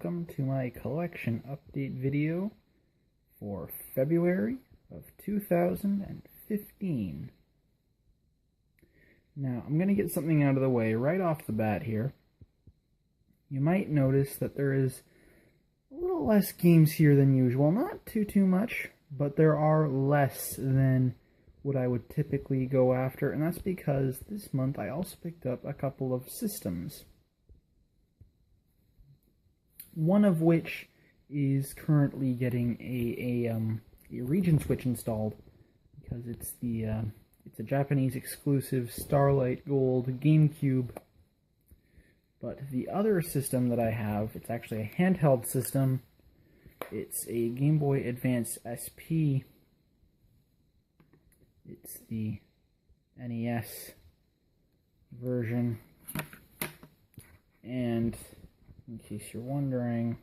welcome to my collection update video for February of 2015. Now, I'm going to get something out of the way right off the bat here. You might notice that there is a little less games here than usual. Not too much, but there are less than what I would typically go after, and that's because this month I also picked up a couple of systems. One of which is currently getting a region switch installed because it's a Japanese exclusive Starlight Gold GameCube. But the other system that I have, it's actually a handheld system. It's a Game Boy Advance SP. It's the NES version. And in case you're wondering,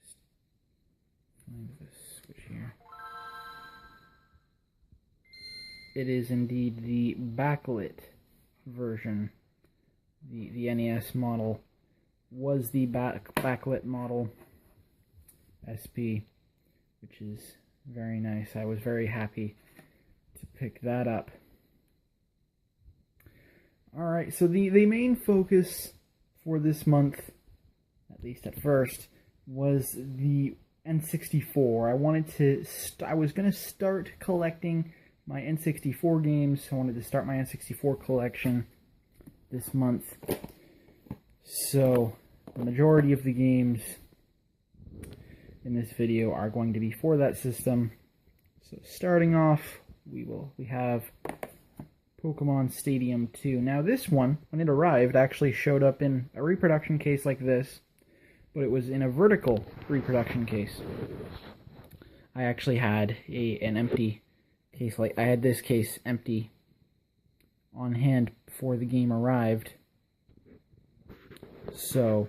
just find this switch here. It is indeed the backlit version. The NES model was the backlit model SP, which is very nice. I was very happy to pick that up. Alright, so the main focus for this month, at least at first, was the N64. I was going to start collecting my N64 games. I wanted to start my N64 collection this month. So, the majority of the games in this video are going to be for that system. So, starting off, we have Pokemon Stadium 2. Now, this one, when it arrived, actually showed up in a reproduction case like this, but it was in a vertical reproduction case. I actually had an empty case. I had this case empty on hand before the game arrived. So,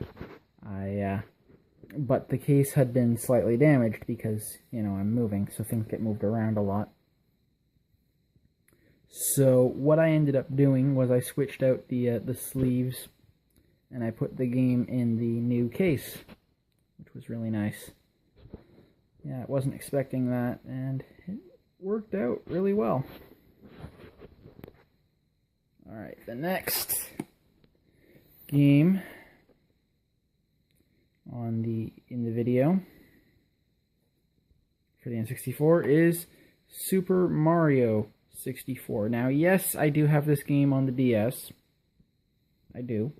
but the case had been slightly damaged because, I'm moving, so things get moved around a lot. So what I ended up doing was I switched out the sleeves and I put the game in the new case, which was really nice. Yeah, I wasn't expecting that, and it worked out really well. Alright, the next game in the video for the N64 is Super Mario 64. Now, yes, I do have this game on the DS. I do.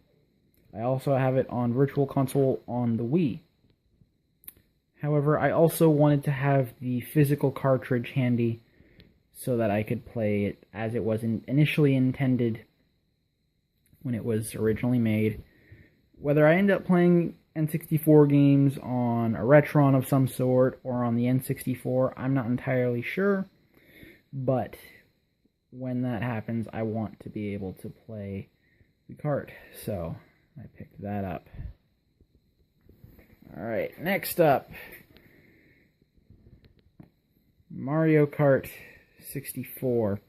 I also have it on Virtual Console on the Wii. However, I also wanted to have the physical cartridge handy so that I could play it as it was initially intended when it was originally made. Whether I end up playing N64 games on a Retron of some sort or on the N64, I'm not entirely sure, but when that happens, I want to be able to play the cart, so I picked that up. Alright, next up, Mario Kart 64.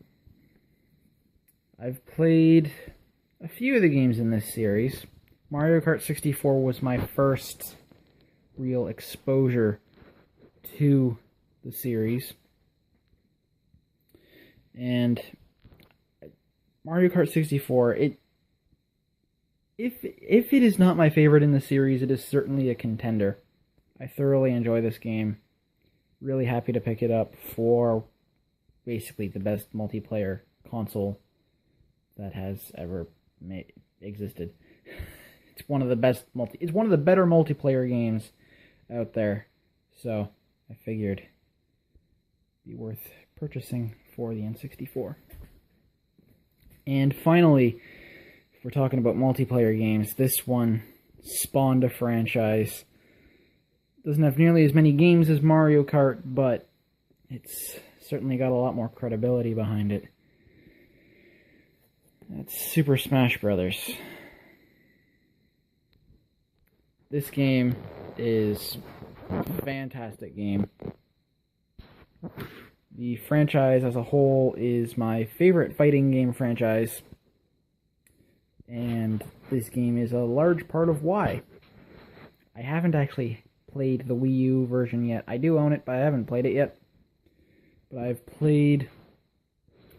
I've played a few of the games in this series. Mario Kart 64 was my first real exposure to the series. And Mario Kart 64, if it is not my favorite in the series, it is certainly a contender. I thoroughly enjoy this game. Really happy to pick it up for basically the best multiplayer console that has ever existed. It's one of the best it's one of the better multiplayer games out there. So I figured it'd be worth purchasing for the N64. And finally, if we're talking about multiplayer games, this one spawned a franchise. Doesn't have nearly as many games as Mario Kart, but it's certainly got a lot more credibility behind it. That's Super Smash Brothers. This game is a fantastic game. The franchise as a whole is my favorite fighting game franchise, and this game is a large part of why. I haven't actually played the Wii U version yet. I do own it, but I haven't played it yet. But I've played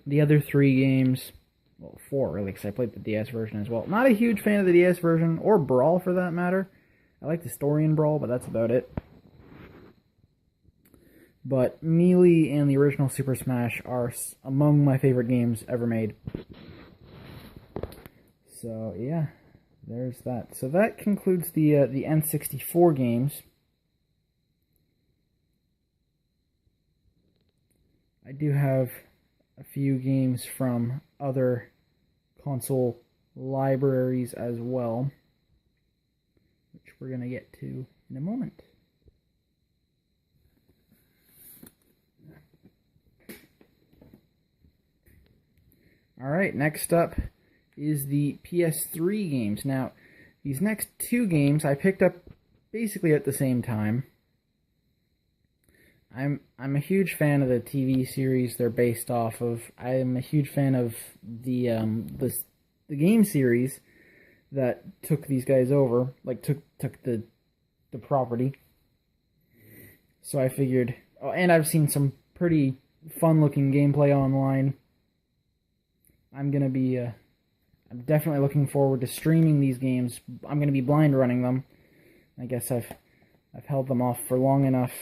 the other 3 games. Well, 4 really, because I played the DS version as well. Not a huge fan of the DS version, or Brawl for that matter. I like the story in Brawl, but that's about it. But Melee and the original Super Smash are among my favorite games ever made. So, yeah, there's that. So that concludes the N64 games. I do have a few games from other console libraries as well, which we're going to get to in a moment. Alright, next up is the PS3 games. Now, these next 2 games I picked up basically at the same time. I'm a huge fan of the TV series they're based off of. I'm a huge fan of the game series that took these guys over, like took the property. So I figured, oh, and I've seen some pretty fun-looking gameplay online. I'm definitely looking forward to streaming these games. I'm gonna be blind running them. I guess I've held them off for long enough.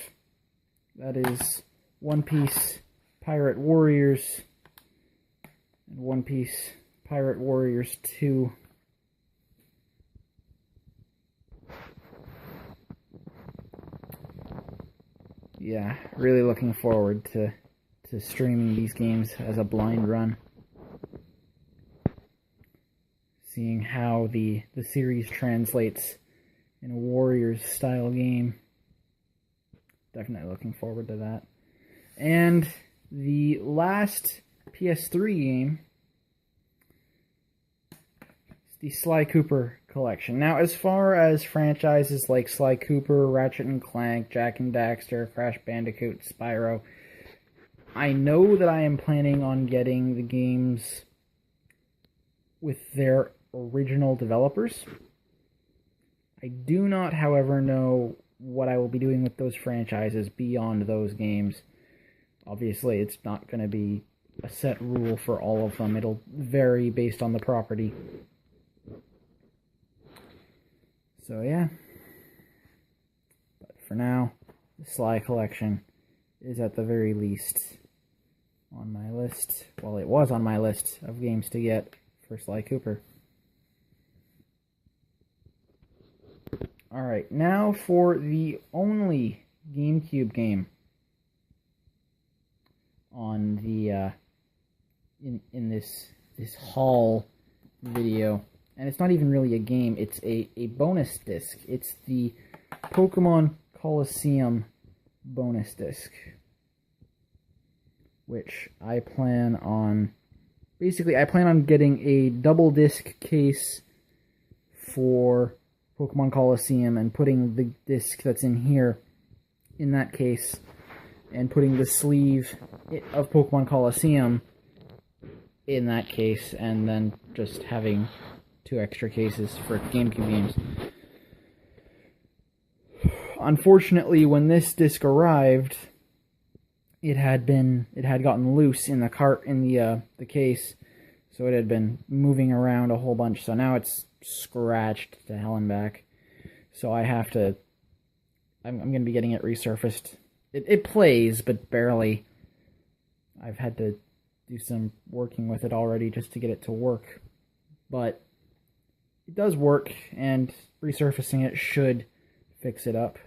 That is One Piece Pirate Warriors and One Piece Pirate Warriors 2. Yeah, really looking forward to streaming these games as a blind run. Seeing how the series translates in a Warriors style game. Definitely looking forward to that. And the last PS3 game is the Sly Cooper collection. Now, as far as franchises like Sly Cooper, Ratchet and Clank, Jak and Daxter, Crash Bandicoot, Spyro, I know that I am planning on getting the games with their original developers. I do not, however, know what I will be doing with those franchises beyond those games. Obviously, it's not going to be a set rule for all of them. It'll vary based on the property. So, yeah. But for now, the Sly collection is at the very least on my list. Well, it was on my list of games to get for Sly Cooper. Alright, now for the only GameCube game on the in this haul video. And it's not even really a game, it's a bonus disc. It's the Pokemon Coliseum bonus disc, which I plan on getting a double disc case for Pokemon Coliseum and putting the disc that's in here in that case, and putting the sleeve of Pokemon Coliseum in that case, and then just having 2 extra cases for GameCube games. Unfortunately, when this disc arrived, it had gotten loose in the cart in the case, so it had been moving around a whole bunch. So now it's scratched to hell and back. So I have to. I'm going to be getting it resurfaced. It plays, but barely. I've had to do some working with it already just to get it to work, but it does work, and resurfacing it should fix it up.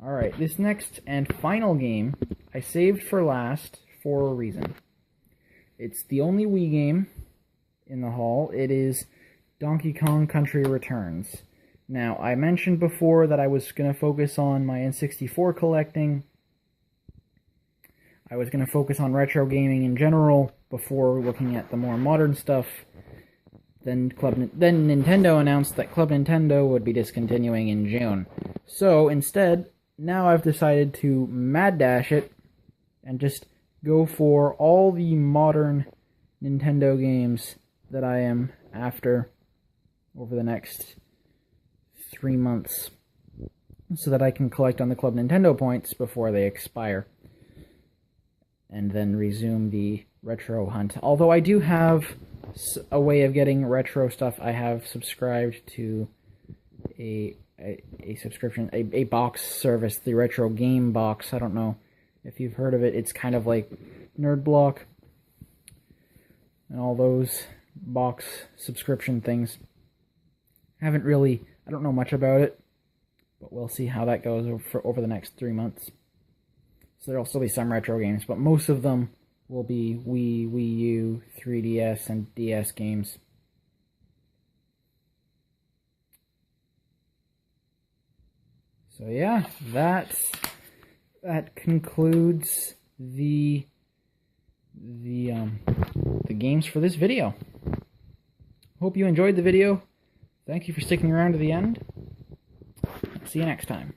Alright, this next and final game I saved for last for a reason. It's the only Wii game in the haul. It is Donkey Kong Country Returns. Now, I mentioned before that I was going to focus on my N64 collecting. I was going to focus on retro gaming in general before looking at the more modern stuff. Then Nintendo announced that Club Nintendo would be discontinuing in June. So, instead, now I've decided to mad dash it and just go for all the modern Nintendo games that I am after over the next 3 months so that I can collect on the Club Nintendo points before they expire, and then resume the retro hunt. Although I do have a way of getting retro stuff. I have subscribed to a subscription, a box service, the Retro Game Box. I don't know if you've heard of it. It's kind of like Nerd Block and all those box subscription things. I don't know much about it, but we'll see how that goes over the next 3 months. So there'll still be some retro games, but most of them will be Wii, Wii U, 3DS, and DS games. So yeah, that concludes the games for this video. Hope you enjoyed the video. Thank you for sticking around to the end. See you next time.